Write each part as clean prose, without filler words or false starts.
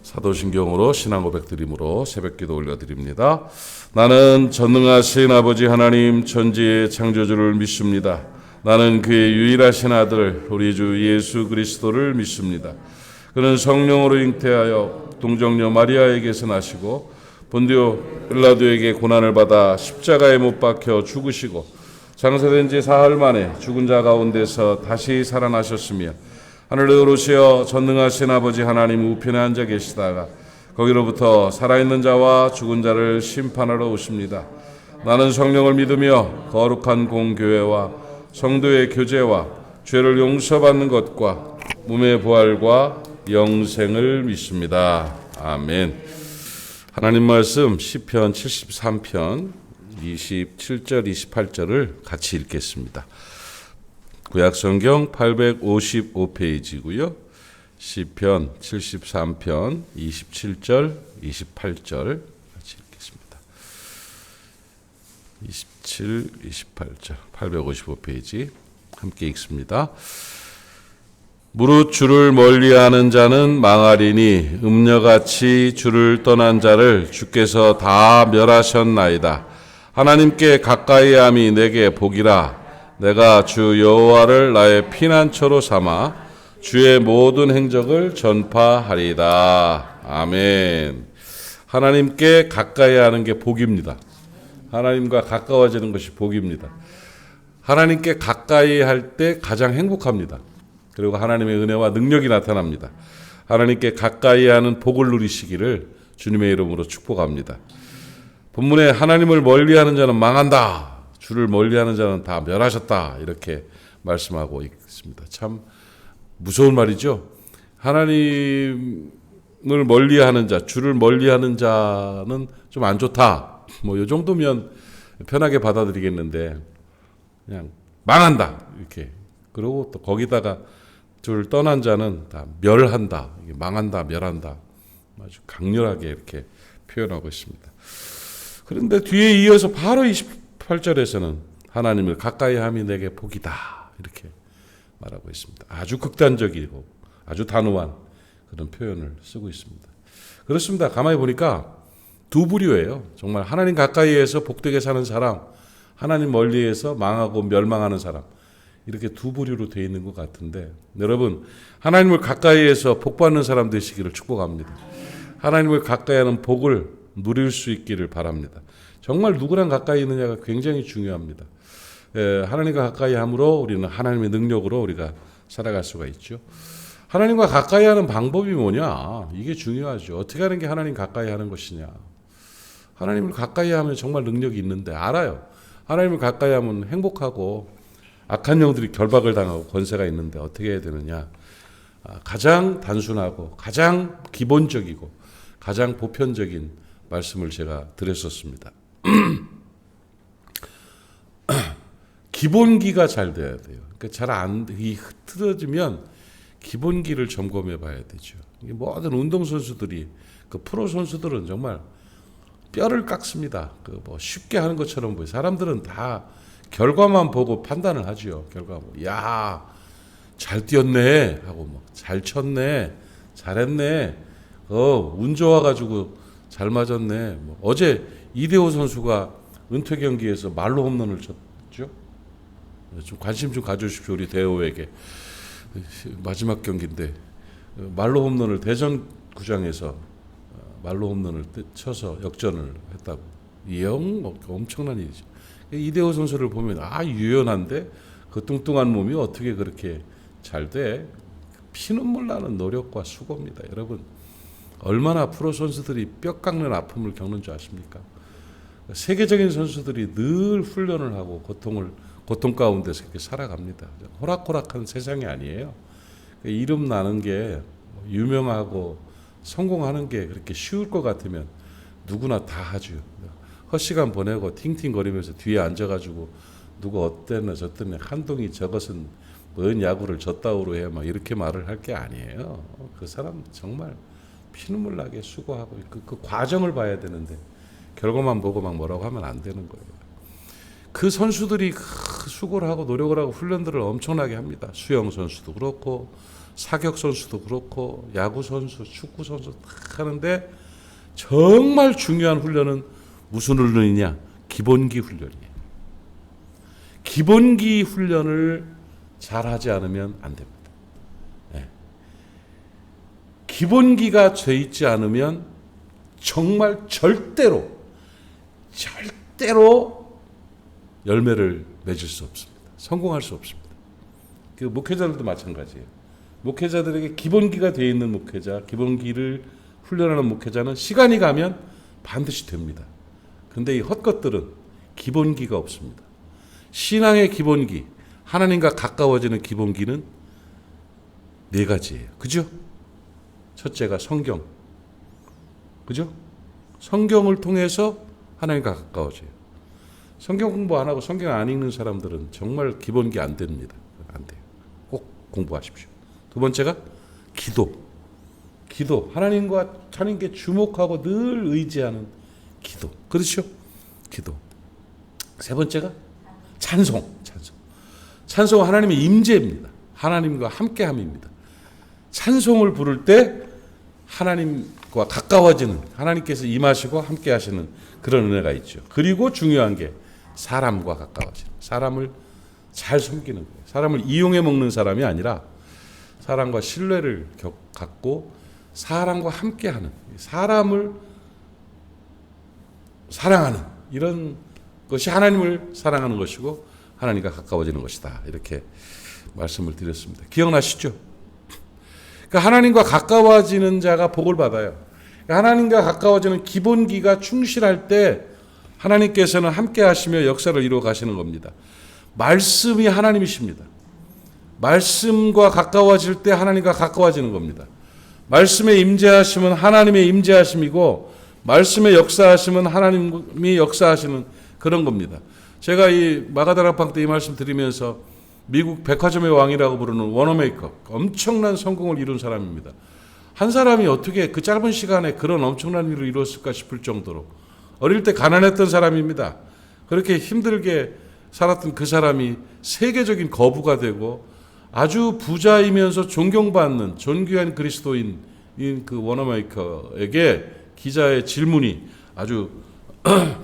사도신경으로 신앙 고백 드림으로 새벽기도 올려드립니다. 나는 전능하신 아버지 하나님 천지의 창조주를 믿습니다. 나는 그의 유일하신 아들 우리 주 예수 그리스도를 믿습니다. 그는 성령으로 잉태하여 동정녀 마리아에게서 나시고 본디오 빌라도에게 고난을 받아 십자가에 못 박혀 죽으시고 장사된 지 사흘 만에 죽은 자 가운데서 다시 살아나셨으며 하늘에 오르시어 전능하신 아버지 하나님 우편에 앉아 계시다가 거기로부터 살아있는 자와 죽은 자를 심판하러 오십니다. 나는 성령을 믿으며 거룩한 공교회와 성도의 교제와 죄를 용서받는 것과 몸의 부활과 영생을 믿습니다. 아멘. 하나님 말씀 시편 73편 27절 28절을 같이 읽겠습니다. 구약성경 855페이지고요. 시편 73편 27절 28절 같이 읽겠습니다. 27, 28절 855페이지 함께 읽습니다. 무릇 주를 멀리하는 자는 망하리니 음녀같이 주를 떠난 자를 주께서 다 멸하셨나이다. 하나님께 가까이함이 내게 복이라. 내가 주 여호와를 나의 피난처로 삼아 주의 모든 행적을 전파하리이다. 아멘. 하나님께 가까이하는 게 복입니다. 하나님과 가까워지는 것이 복입니다. 하나님께 가까이 할 때 가장 행복합니다. 그리고 하나님의 은혜와 능력이 나타납니다. 하나님께 가까이 하는 복을 누리시기를 주님의 이름으로 축복합니다. 본문에 하나님을 멀리하는 자는 망한다. 주를 멀리하는 자는 다 멸하셨다. 이렇게 말씀하고 있습니다. 참 무서운 말이죠. 하나님을 멀리하는 자, 주를 멀리하는 자는 좀 안 좋다. 이 정도면 편하게 받아들이겠는데 그냥 망한다. 이렇게. 그리고 또 거기다가 주를 떠난 자는 다 멸한다. 망한다, 멸한다. 아주 강렬하게 이렇게 표현하고 있습니다. 그런데 뒤에 이어서 바로 28절에서는 하나님을 가까이 함이 내게 복이다. 이렇게 말하고 있습니다. 아주 극단적이고 아주 단호한 그런 표현을 쓰고 있습니다. 그렇습니다. 가만히 보니까 두 부류예요. 정말 하나님 가까이에서 복되게 사는 사람, 하나님 멀리에서 망하고 멸망하는 사람. 이렇게 두 부류로 되어 있는 것 같은데 여러분 하나님을 가까이에서 복받는 사람 되시기를 축복합니다. 하나님을 가까이하는 복을 누릴 수 있기를 바랍니다. 정말 누구랑 가까이 있느냐가 굉장히 중요합니다. 하나님과 가까이 함으로 우리는 하나님의 능력으로 우리가 살아갈 수가 있죠. 하나님과 가까이 하는 방법이 뭐냐? 이게 중요하죠. 어떻게 하는 게 하나님 가까이 하는 것이냐? 하나님을 가까이 하면 정말 능력이 있는데 알아요. 하나님을 가까이 하면 행복하고 악한 영들이 결박을 당하고 권세가 있는데 어떻게 해야 되느냐? 가장 단순하고 가장 기본적이고 가장 보편적인 말씀을 제가 드렸었습니다. 기본기가 잘 돼야 돼요. 그러니까 잘 안 흐트러지면 기본기를 점검해 봐야 되죠. 모든 운동선수들이 그 프로 선수들은 정말 뼈를 깎습니다. 쉽게 하는 것처럼 보여요. 사람들은 다 결과만 보고 판단을 하죠. 결과 야, 잘 뛰었네 하고 잘 쳤네, 잘했네, 운 좋아가지고 잘 맞았네. 어제 이대호 선수가 은퇴 경기에서 말로 홈런을 쳤죠. 좀 관심 좀 가져주십시오. 우리 대호에게 마지막 경기인데 말로 홈런을 대전 구장에서 말로 홈런을 쳐서 역전을 했다고. 엄청난 일이죠. 이대호 선수를 보면 유연한데 그 뚱뚱한 몸이 어떻게 그렇게 잘 돼? 피눈물 나는 노력과 수고입니다. 여러분 얼마나 프로 선수들이 뼈 깎는 아픔을 겪는 줄 아십니까? 세계적인 선수들이 늘 훈련을 하고 고통 가운데서 이렇게 살아갑니다. 호락호락한 세상이 아니에요. 이름 나는 게 유명하고 성공하는 게 그렇게 쉬울 것 같으면 누구나 다 하죠. 헛시간 보내고 팅팅거리면서 뒤에 앉아가지고 누가 어땠나 저땠나 한동이 저것은 뭔 야구를 졌다우로 해 막 이렇게 말을 할 게 아니에요. 그 사람 정말 피눈물 나게 수고하고 그 과정을 봐야 되는데 결과만 보고 막 뭐라고 하면 안 되는 거예요. 그 선수들이 수고를 하고 노력을 하고 훈련들을 엄청나게 합니다. 수영 선수도 그렇고 사격 선수도 그렇고 야구 선수, 축구 선수 다 하는데 정말 중요한 훈련은 무슨 훈련이냐? 기본기 훈련이에요. 기본기 훈련을 잘하지 않으면 안 됩니다. 네. 기본기가 돼 있지 않으면 정말 절대로 열매를 맺을 수 없습니다. 성공할 수 없습니다. 그 목회자들도 마찬가지예요. 목회자들에게 기본기가 되어 있는 목회자, 기본기를 훈련하는 목회자는 시간이 가면 반드시 됩니다. 근데 이 헛것들은 기본기가 없습니다. 신앙의 기본기, 하나님과 가까워지는 기본기는 4가지예요. 그죠? 첫째가 성경. 그죠? 성경을 통해서 하나님과 가까워져요. 성경 공부 안 하고 성경 안 읽는 사람들은 정말 기본기 안 됩니다. 안 돼요. 꼭 공부하십시오. 두 번째가 기도. 하나님께 주목하고 늘 의지하는 기도. 그렇죠? 기도. 세 번째가 찬송은 하나님의 임재입니다. 하나님과 함께함입니다. 찬송을 부를 때 하나님과 가까워지는, 하나님께서 임하시고 함께하시는 그런 은혜가 있죠. 그리고 중요한 게 사람과 가까워지는, 사람을 잘 섬기는 거예요. 사람을 이용해 먹는 사람이 아니라 사람과 신뢰를 갖고 사람과 함께하는, 사람을 사랑하는, 이런 것이 하나님을 사랑하는 것이고 하나님과 가까워지는 것이다. 이렇게 말씀을 드렸습니다. 기억나시죠? 그러니까 하나님과 가까워지는 자가 복을 받아요. 그러니까 하나님과 가까워지는 기본기가 충실할 때 하나님께서는 함께 하시며 역사를 이루어 가시는 겁니다. 말씀이 하나님이십니다. 말씀과 가까워질 때 하나님과 가까워지는 겁니다. 말씀의 임재하심은 하나님의 임재하심이고 말씀의 역사하심은 하나님이 역사하시는 그런 겁니다. 제가 이 마가다락방 때 이 말씀 드리면서 미국 백화점의 왕이라고 부르는 워너메이커, 엄청난 성공을 이룬 사람입니다. 한 사람이 어떻게 그 짧은 시간에 그런 엄청난 일을 이뤘을까 싶을 정도로 어릴 때 가난했던 사람입니다. 그렇게 힘들게 살았던 그 사람이 세계적인 거부가 되고 아주 부자이면서 존경받는 존귀한 그리스도인인 그 워너메이커에게 기자의 질문이 아주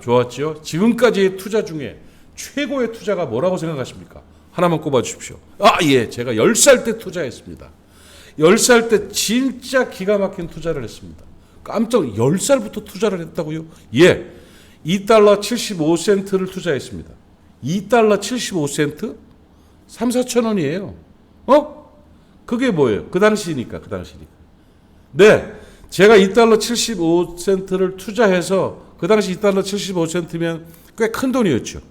좋았지요. 지금까지의 투자 중에 최고의 투자가 뭐라고 생각하십니까? 하나만 꼽아주십시오. 예, 제가 10살 때 투자했습니다. 10살 때 진짜 기가 막힌 투자를 했습니다. 깜짝 10살부터 투자를 했다고요? 예, 2달러 75센트를 투자했습니다. 2달러 75센트? 3, 4천 원이에요. 그게 뭐예요? 그 당시니까. 네, 제가 2달러 75센트를 투자해서 그 당시 2달러 75센트면 꽤 큰 돈이었죠.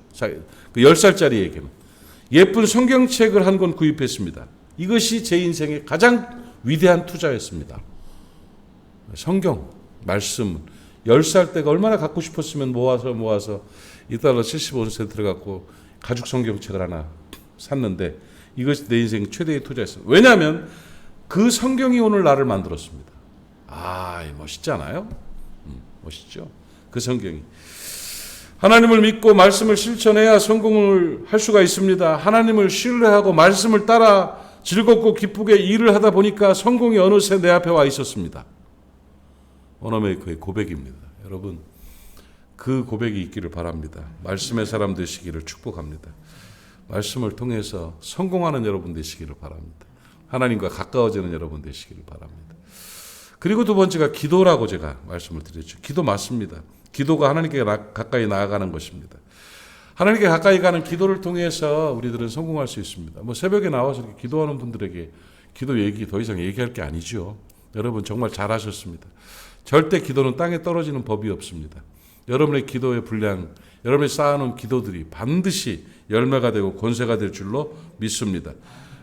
그 10살짜리에게는. 예쁜 성경책을 한 권 구입했습니다. 이것이 제 인생의 가장 위대한 투자였습니다. 성경, 말씀. 10살 때가 얼마나 갖고 싶었으면 모아서 2달러 75센트를 갖고 가죽 성경책을 하나 샀는데 이것이 내 인생 최대의 투자였습니다. 왜냐하면 그 성경이 오늘 나를 만들었습니다. 멋있지 않아요? 멋있죠? 그 성경이. 하나님을 믿고 말씀을 실천해야 성공을 할 수가 있습니다. 하나님을 신뢰하고 말씀을 따라 즐겁고 기쁘게 일을 하다 보니까 성공이 어느새 내 앞에 와 있었습니다. 워너메이커의 고백입니다. 여러분, 그 고백이 있기를 바랍니다. 말씀의 사람 되시기를 축복합니다. 말씀을 통해서 성공하는 여러분 되시기를 바랍니다. 하나님과 가까워지는 여러분 되시기를 바랍니다. 그리고 두 번째가 기도라고 제가 말씀을 드렸죠. 기도 맞습니다. 기도가 하나님께 가까이 나아가는 것입니다. 하나님께 가까이 가는 기도를 통해서 우리들은 성공할 수 있습니다. 새벽에 나와서 이렇게 기도하는 분들에게 기도 얘기 더 이상 얘기할 게 아니죠. 여러분 정말 잘하셨습니다. 절대 기도는 땅에 떨어지는 법이 없습니다. 여러분의 기도의 분량, 여러분이 쌓아놓은 기도들이 반드시 열매가 되고 권세가 될 줄로 믿습니다.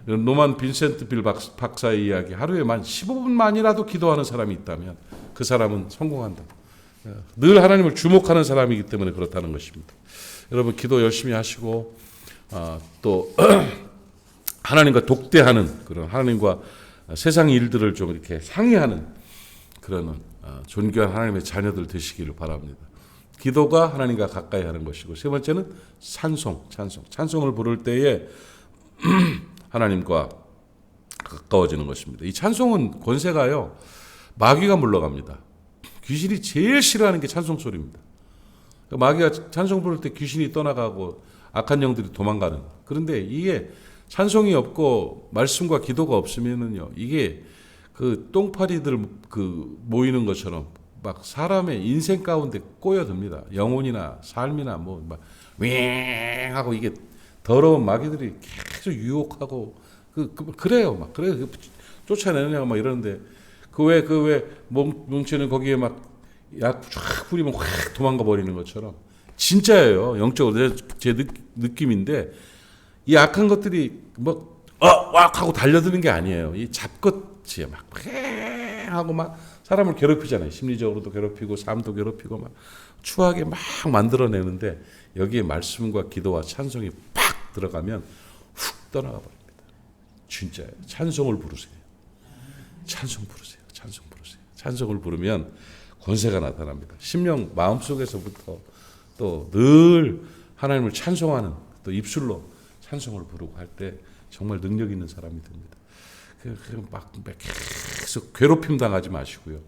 노만 빈센트 빌 박사의 이야기, 하루에만 15분만이라도 기도하는 사람이 있다면 그 사람은 성공한다. 늘 하나님을 주목하는 사람이기 때문에 그렇다는 것입니다. 여러분 기도 열심히 하시고 또 하나님과 독대하는 그런 하나님과 세상 일들을 좀 이렇게 상의하는 그런 존귀한 하나님의 자녀들 되시기를 바랍니다. 기도가 하나님과 가까이 하는 것이고, 세 번째는 찬송을 부를 때에 하나님과 가까워지는 것입니다. 이 찬송은 권세가요, 마귀가 물러갑니다. 귀신이 제일 싫어하는 게 찬송 소리입니다. 마귀가 찬송 부를 때 귀신이 떠나가고 악한 영들이 도망가는. 그런데 이게 찬송이 없고 말씀과 기도가 없으면은요, 이게 그 똥파리들 그 모이는 것처럼 막 사람의 인생 가운데 꼬여듭니다. 영혼이나 삶이나 윙 하고 이게 더러운 마귀들이 계속 유혹하고 그래요. 막 그래요. 쫓아내느냐고 막 이러는데 그 왜 뭉치는 거기에 막 약 쫙 뿌리면 확 도망가 버리는 것처럼 진짜예요. 영적으로 제 느낌인데 이 악한 것들이 왁 하고 달려드는 게 아니에요. 이 잡것이에요. 막 하고 막 사람을 괴롭히잖아요. 심리적으로도 괴롭히고 삶도 괴롭히고 막 추하게 막 만들어내는데 여기에 말씀과 기도와 찬송이 팍 들어가면 훅 떠나가 버립니다. 진짜예요. 찬송을 부르세요. 찬송 부르세요. 찬송을 부르면 권세가 나타납니다. 심령 마음속에서부터 또 늘 하나님을 찬송하는 또 입술로 찬송을 부르고 할 때 정말 능력 있는 사람이 됩니다. 막 계속 괴롭힘 당하지 마시고요.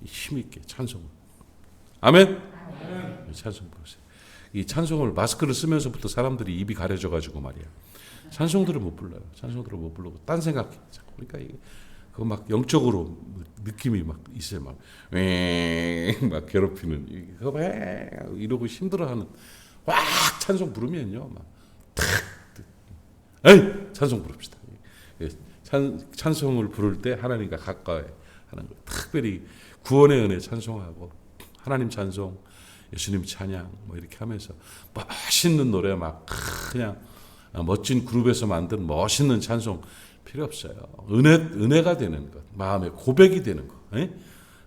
힘 있게 찬송을. 아멘. 찬송 부르세요. 이 찬송을 마스크를 쓰면서부터 사람들이 입이 가려져 가지고 말이야. 찬송들을 못 불러요. 찬송들을 못 부르고 딴 생각해. 그러니까 이게 그거 막 영적으로 느낌이 막 있어요. 막 괴롭히는 그거 막 이러고 힘들어하는 와 찬송 부르면요 막 에이 찬송 부릅시다. 찬송을 부를 때 하나님과 가까이 하는 거. 특별히 구원의 은혜 찬송하고 하나님 찬송, 예수님 찬양 이렇게 하면서 멋있는 노래 막 그냥 멋진 그룹에서 만든 멋있는 찬송 필요 없어요. 은혜가 되는 것, 마음의 고백이 되는 것,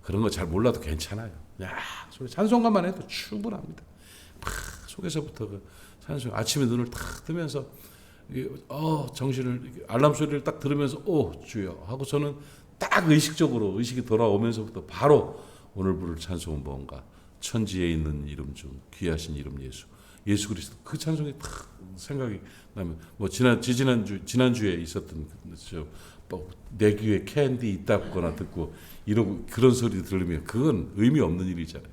그런 거 잘 몰라도 괜찮아요. 찬송가만 해도 충분합니다. 속에서부터 그 찬송, 아침에 눈을 딱 뜨면서 정신을 알람 소리를 딱 들으면서 주여 하고 저는 딱 의식이 돌아오면서부터 바로 오늘 부를 찬송은 뭔가 천지에 있는 이름 중 귀하신 이름 예수 그리스도 그 찬송이 딱 생각이 나면 지난주에 있었던 내 귀에 캔디 있다거나 듣고 이러고 그런 소리 들으면 그건 의미 없는 일이잖아요.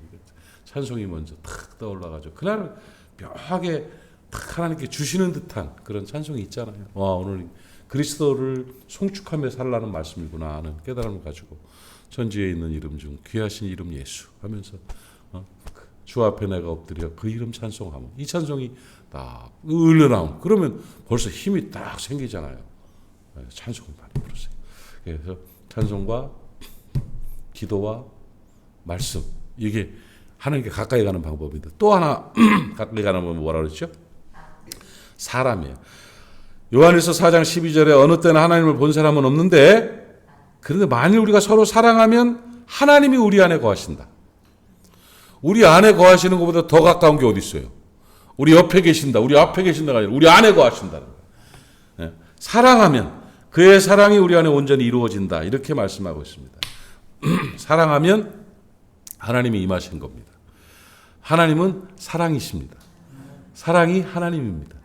찬송이 먼저 탁 떠올라가지고 그날 묘하게 탁 하나님께 주시는 듯한 그런 찬송이 있잖아요. 와 오늘 그리스도를 송축하며 살라는 말씀이구나 하는 깨달음을 가지고 천지에 있는 이름 중 귀하신 이름 예수 하면서 주 앞에 내가 엎드려 그 이름 찬송하면 이 찬송이 딱 흘러나오면 그러면 벌써 힘이 딱 생기잖아요. 찬송을 많이 부르세요. 그래서 찬송과 기도와 말씀 이게 하나님께 가까이 가는 방법입니다. 또 하나 가까이 가는 방법은 뭐라 그랬죠? 사람이에요. 요한일서 4장 12절에 어느 때나 하나님을 본 사람은 없는데 그런데 만일 우리가 서로 사랑하면 하나님이 우리 안에 거하신다. 우리 안에 거하시는 것보다 더 가까운 게 어디 있어요? 우리 옆에 계신다. 우리 앞에 계신다가 아니라 우리 안에 거하신다는 거예요. 사랑하면 그의 사랑이 우리 안에 온전히 이루어진다. 이렇게 말씀하고 있습니다. 사랑하면 하나님이 임하신 겁니다. 하나님은 사랑이십니다. 사랑이 하나님입니다.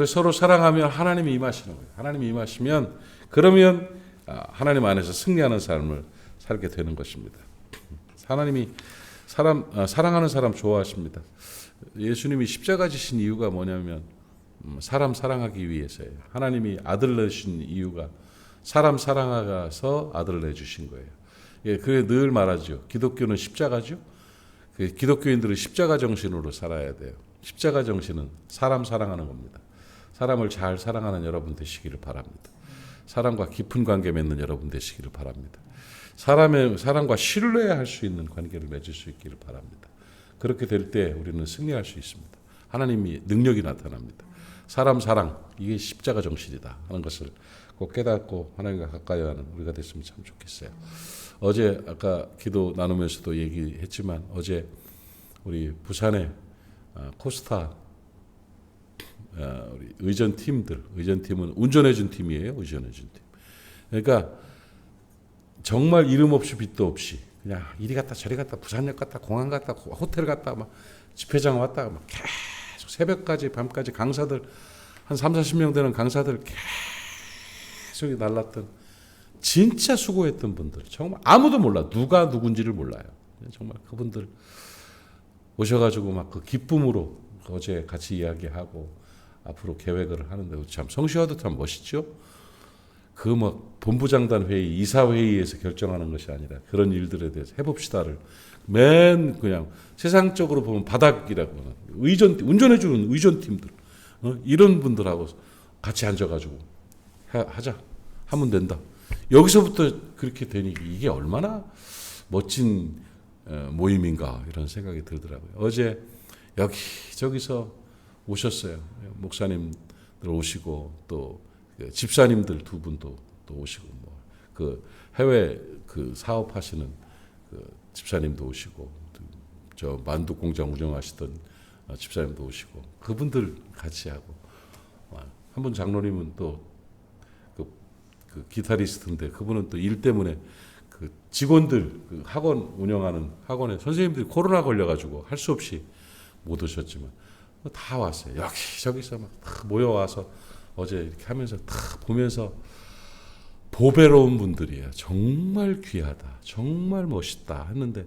서로 사랑하면 하나님이 임하시는 거예요. 하나님이 임하시면 그러면 하나님 안에서 승리하는 삶을 살게 되는 것입니다. 하나님이 사랑하는 사람 좋아하십니다. 예수님이 십자가 지신 이유가 뭐냐면 사람 사랑하기 위해서예요. 하나님이 아들 내주신 이유가 사람 사랑하셔서 아들을 내주신 거예요. 그래 늘 말하죠. 기독교는 십자가죠. 기독교인들은 십자가 정신으로 살아야 돼요. 십자가 정신은 사람 사랑하는 겁니다. 사람을 잘 사랑하는 여러분 되시기를 바랍니다. 사람과 깊은 관계 맺는 여러분 되시기를 바랍니다. 사람과 신뢰할 수 있는 관계를 맺을 수 있기를 바랍니다. 그렇게 될 때 우리는 승리할 수 있습니다. 하나님이 능력이 나타납니다. 사람 사랑 이게 십자가 정신이다 하는 것을 꼭 깨닫고 하나님과 가까이 하는 우리가 됐으면 참 좋겠어요. 어제 아까 기도 나누면서도 얘기했지만 어제 우리 부산에 코스타 우리 의전팀은 운전해준 팀이에요. 의전해준 팀. 그러니까 정말 이름 없이 빛도 없이 그냥 이리 갔다 저리 갔다 부산역 갔다 공항 갔다 호텔 갔다 막 집회장 왔다가 막 계속 새벽까지 밤까지 강사들 한 30-40명 되는 강사들 계속 날랐던 진짜 수고했던 분들 정말 아무도 몰라 누가 누군지를 몰라요. 정말 그분들 오셔가지고 막 그 기쁨으로 어제 같이 이야기하고 앞으로 계획을 하는데 참 성시화도 참 멋있죠. 그 뭐 본부장단 회의, 이사 회의에서 결정하는 것이 아니라 그런 일들에 대해서 해봅시다를 맨 그냥 세상적으로 보면 바닥이라고 하는 운전해주는 의전팀들 이런 분들하고 같이 앉아가지고 하자 하면 된다. 여기서부터 그렇게 되니 이게 얼마나 멋진 모임인가 이런 생각이 들더라고요. 어제 여기저기서 오셨어요. 목사님들 오시고 또 집사님들 두 분도 또 오시고 뭐 그 해외 그 사업하시는 그 집사님도 오시고 저 만두 공장 운영하시던 집사님도 오시고 그분들 같이 하고 한 분 장로님은 또 그 기타리스트인데 그분은 또 일 때문에 그 직원들 그 학원 운영하는 학원에 선생님들이 코로나 걸려가지고 할 수 없이 못 오셨지만 다 왔어요. 여기저기서 막 다 모여와서 어제 이렇게 하면서 다 보면서 보배로운 분들이에요. 정말 귀하다. 정말 멋있다 했는데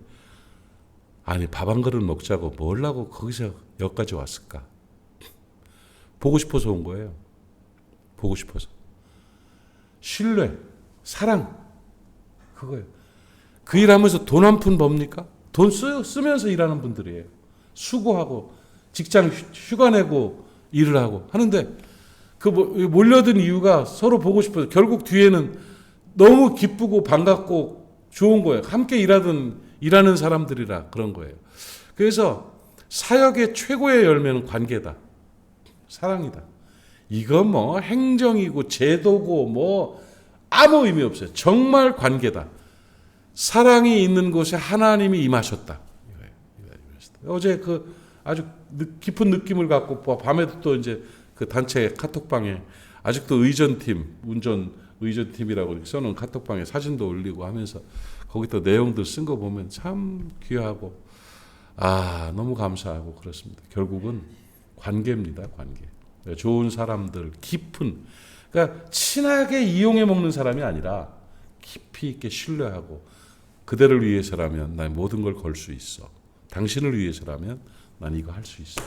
아니 밥 한 그릇 먹자고 뭘 하고 거기서 여기까지 왔을까? 보고 싶어서 온 거예요. 보고 싶어서. 신뢰, 사랑 그거예요. 그 일하면서 돈 한 푼 법니까? 돈 쓰면서 일하는 분들이에요. 수고하고 직장 휴가 내고 일을 하고 하는데 그 몰려든 이유가 서로 보고 싶어서 결국 뒤에는 너무 기쁘고 반갑고 좋은 거예요. 함께 일하는 사람들이라 그런 거예요. 그래서 사역의 최고의 열매는 관계다. 사랑이다. 이건 뭐 행정이고 제도고 뭐 아무 의미 없어요. 정말 관계다. 사랑이 있는 곳에 하나님이 임하셨다. 어제 그 아주 깊은 느낌을 갖고 밤에도 또 이제 그 단체 카톡방에 아직도 의전팀, 의전팀이라고 이렇게 써놓은 카톡방에 사진도 올리고 하면서 거기 또 내용들 쓴 거 보면 참 귀하고 너무 감사하고 그렇습니다. 결국은 관계입니다. 관계. 좋은 사람들, 깊은 그러니까 친하게 이용해 먹는 사람이 아니라 깊이 있게 신뢰하고 그대를 위해서라면 난 모든 걸 걸 수 있어. 당신을 위해서라면 난 이거 할 수 있어.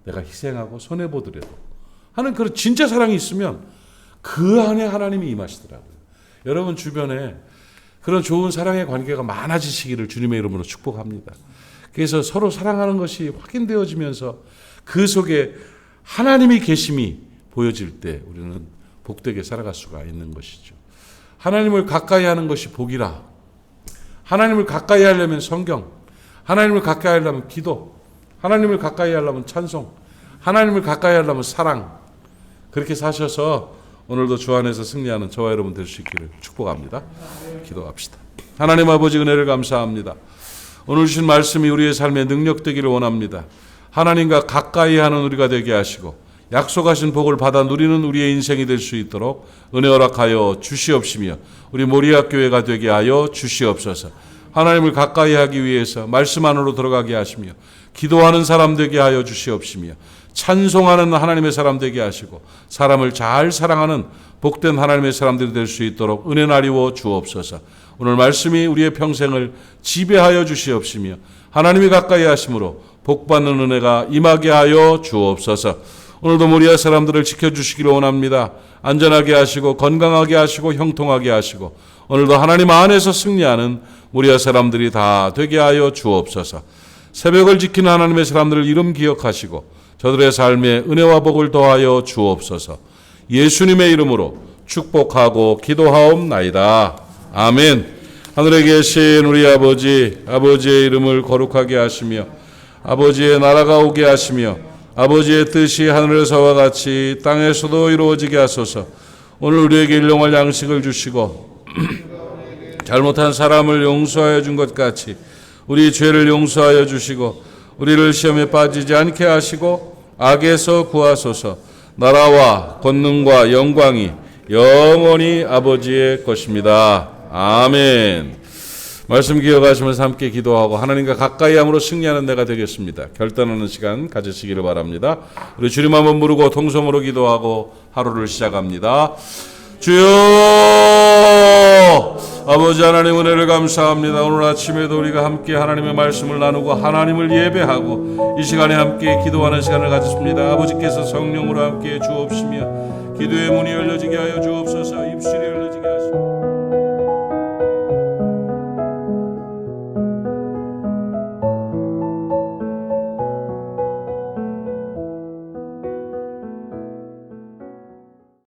내가 희생하고 손해보더라도 하는 그런 진짜 사랑이 있으면 그 안에 하나님이 임하시더라고요. 여러분 주변에 그런 좋은 사랑의 관계가 많아지시기를 주님의 이름으로 축복합니다. 그래서 서로 사랑하는 것이 확인되어지면서 그 속에 하나님이 계심이 보여질 때 우리는 복되게 살아갈 수가 있는 것이죠. 하나님을 가까이 하는 것이 복이라. 하나님을 가까이 하려면 성경, 하나님을 가까이 하려면 기도, 하나님을 가까이 하려면 찬송, 하나님을 가까이 하려면 사랑. 그렇게 사셔서 오늘도 주 안에서 승리하는 저와 여러분 될 수 있기를 축복합니다. 기도합시다. 하나님 아버지 은혜를 감사합니다. 오늘 주신 말씀이 우리의 삶에 능력되기를 원합니다. 하나님과 가까이 하는 우리가 되게 하시고 약속하신 복을 받아 누리는 우리의 인생이 될 수 있도록 은혜 허락하여 주시옵시며 우리 모리아 교회가 되게 하여 주시옵소서. 하나님을 가까이 하기 위해서 말씀 안으로 들어가게 하시며 기도하는 사람 되게 하여 주시옵시며 찬송하는 하나님의 사람 되게 하시고 사람을 잘 사랑하는 복된 하나님의 사람들이 될 수 있도록 은혜 나리워 주옵소서. 오늘 말씀이 우리의 평생을 지배하여 주시옵시며 하나님이 가까이 하심으로 복받는 은혜가 임하게 하여 주옵소서. 오늘도 모리아 사람들을 지켜주시기를 원합니다. 안전하게 하시고 건강하게 하시고 형통하게 하시고 오늘도 하나님 안에서 승리하는 모리아 사람들이 다 되게 하여 주옵소서. 새벽을 지키는 하나님의 사람들을 이름 기억하시고 저들의 삶에 은혜와 복을 더하여 주옵소서. 예수님의 이름으로 축복하고 기도하옵나이다. 아멘. 하늘에 계신 우리 아버지, 아버지의 이름을 거룩하게 하시며 아버지의 나라가 오게 하시며 아버지의 뜻이 하늘에서와 같이 땅에서도 이루어지게 하소서. 오늘 우리에게 일용할 양식을 주시고 잘못한 사람을 용서하여 준 것 같이 우리 죄를 용서하여 주시고 우리를 시험에 빠지지 않게 하시고 악에서 구하소서. 나라와 권능과 영광이 영원히 아버지의 것입니다. 아멘. 말씀 기억하시면서 함께 기도하고 하나님과 가까이 함으로 승리하는 내가 되겠습니다. 결단하는 시간 가지시기를 바랍니다. 우리 주님 한번 부르고 통성으로 기도하고 하루를 시작합니다. 주여, 아버지 하나님 은혜를 감사합니다. 오늘 아침에도 우리가 함께 하나님의 말씀을 나누고 하나님을 예배하고 이 시간에 함께 기도하는 시간을 가졌습니다. 아버지께서 성령으로 함께 주옵시며 기도의 문이 열려지게 하여 주옵소서.